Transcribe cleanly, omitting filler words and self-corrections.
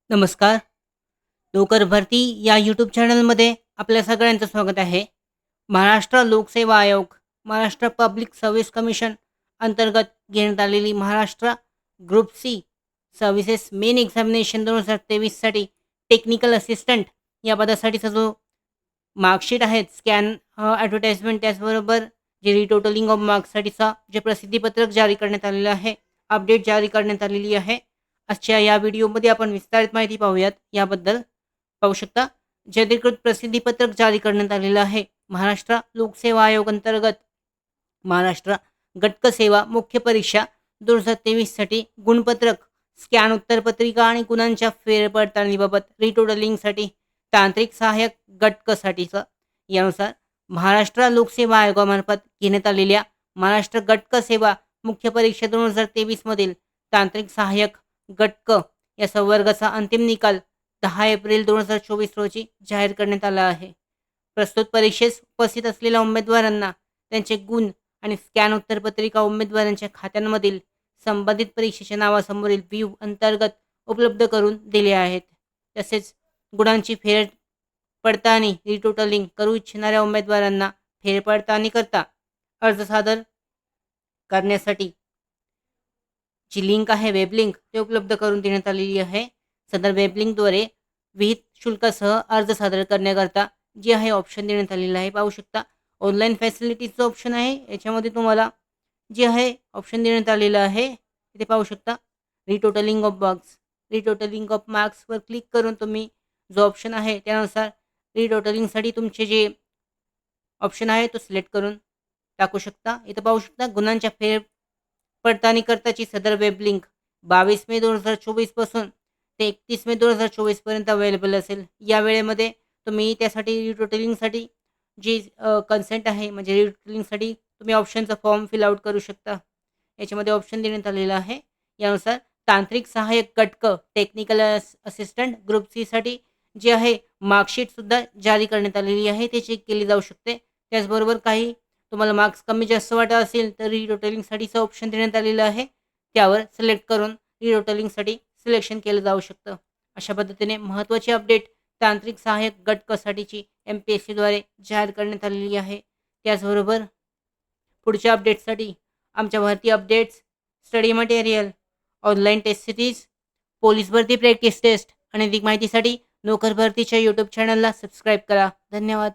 नमस्कार. नोकर भरती या यूट्यूब चॅनलमध्ये आपल्या सगळ्यांचं स्वागत आहे. महाराष्ट्र लोकसेवा आयोग, महाराष्ट्र पब्लिक सर्व्हिस कमिशन अंतर्गत घेण्यात आलेली Maharashtra group C services main examination 2023 साठी टेक्निकल असिस्टंट या पदासाठीचा जो मार्कशीट आहेत, स्कॅन ॲडव्हर्टाइजमेंट त्याचबरोबर जे रिटोटलिंग ऑफ मार्क्ससाठीचा जे प्रसिद्धीपत्रक जारी करण्यात आलेलं आहे, अपडेट जारी करण्यात आलेली आहे. आजच्या या व्हिडिओमध्ये आपण विस्तारित माहिती पाहूयात याबद्दल. पाहू शकता, जे अधिकृत प्रसिद्धीपत्रक जारी करण्यात आलेलं आहे. महाराष्ट्र लोकसेवा आयोग अंतर्गत महाराष्ट्र गटक सेवा मुख्य परीक्षा 2023 साठी गुणपत्रक, स्कॅन उत्तरपत्रिका आणि गुणांच्या फेरपडताळणीबाबत रिटोटलिंगसाठी तांत्रिक सहाय्यक गटकसाठीचं. यानुसार महाराष्ट्र लोकसेवा आयोगामार्फत घेण्यात आलेल्या महाराष्ट्र गटक सेवा मुख्य परीक्षा 2023 मधील तांत्रिक सहाय्यक गटक या संवर्गाचा अंतिम निकाल 10 एप्रिल 2024 रोजी जाहीर करण्यात आला आहे. प्रस्तुत परीक्षेस उपस्थित असलेल्या उमेदवारांना त्यांचे गुण आणि स्कॅन उत्तरपत्रिका उमेदवारांच्या खात्यांमधील संबंधित परीक्षेच्या नावासमोरील व्ह्यू अंतर्गत उपलब्ध करून दिले आहेत. तसेच गुणांची फेरपडताळणी रिटोटलिंग करू इच्छिणाऱ्या उमेदवारांना फेरपडताळणी करता अर्ज सादर करण्यासाठी जी लिंक आहे, वेब लिंक, ते उपलब्ध करून देण्यात आलेली आहे. सदर वेब लिंकद्वारे विहित शुल्कासह अर्ज सादर करण्याकरता जे आहे ऑप्शन देण्यात आलेला आहे. पाहू शकता, ऑनलाईन फॅसिलिटीजचं ऑप्शन आहे. याच्यामध्ये तुम्हाला जे आहे ऑप्शन देण्यात आलेलं आहे. इथे पाहू शकता, retotalling of marks, retotalling of मार्क्सवर क्लिक करून तुम्ही जो ऑप्शन आहे त्यानुसार रिटोटलिंगसाठी तुमचे जे ऑप्शन आहे तो सिलेक्ट करून टाकू शकता. इथं पाहू शकता, गुणांच्या पडताळणी करताची सदर वेब लिंक 22 मे 2024 पासून ते 31 मे 2024 पर्यंत अवेलेबल असेल. या वेळेमध्ये तुम्ही त्यासाठी रिटोटलिंगसाठी जी कन्सेंट आहे, म्हणजे रिटोटलिंगसाठी तुम्ही ऑप्शनचा फॉर्म फिल आउट करू शकता. याच्यामध्ये ऑप्शन देण्यात आलेला आहे. यानुसार तांत्रिक सहाय्यक गटक टेक्निकल असिस्टंट ग्रुप सीसाठी जे आहे मार्कशीटसुद्धा जारी करण्यात आलेली आहे. ते चेक केली जाऊ शकते. त्याचबरोबर काही तुम्हाला मार्क्स कमी जास्त वाटत असेल तर रिटोटलिंगसाठीचं ऑप्शन देण्यात आलेलं आहे. त्यावर सिलेक्ट करून रिटोटलिंगसाठी सिलेक्शन केलं जाऊ शकतं. अशा पद्धतीने महत्त्वाची अपडेट तांत्रिक सहाय्यक गटकसाठीची MPSCद्वारे जाहीर करण्यात आलेली आहे. त्याचबरोबर पुढच्या अपडेट्ससाठी आमच्या भरती updates, study material, online test series, police भरती प्रॅक्टिस टेस्ट आणि अधिक माहितीसाठी नोकर भरतीच्या यूट्यूब चॅनलला सबस्क्राईब करा. धन्यवाद.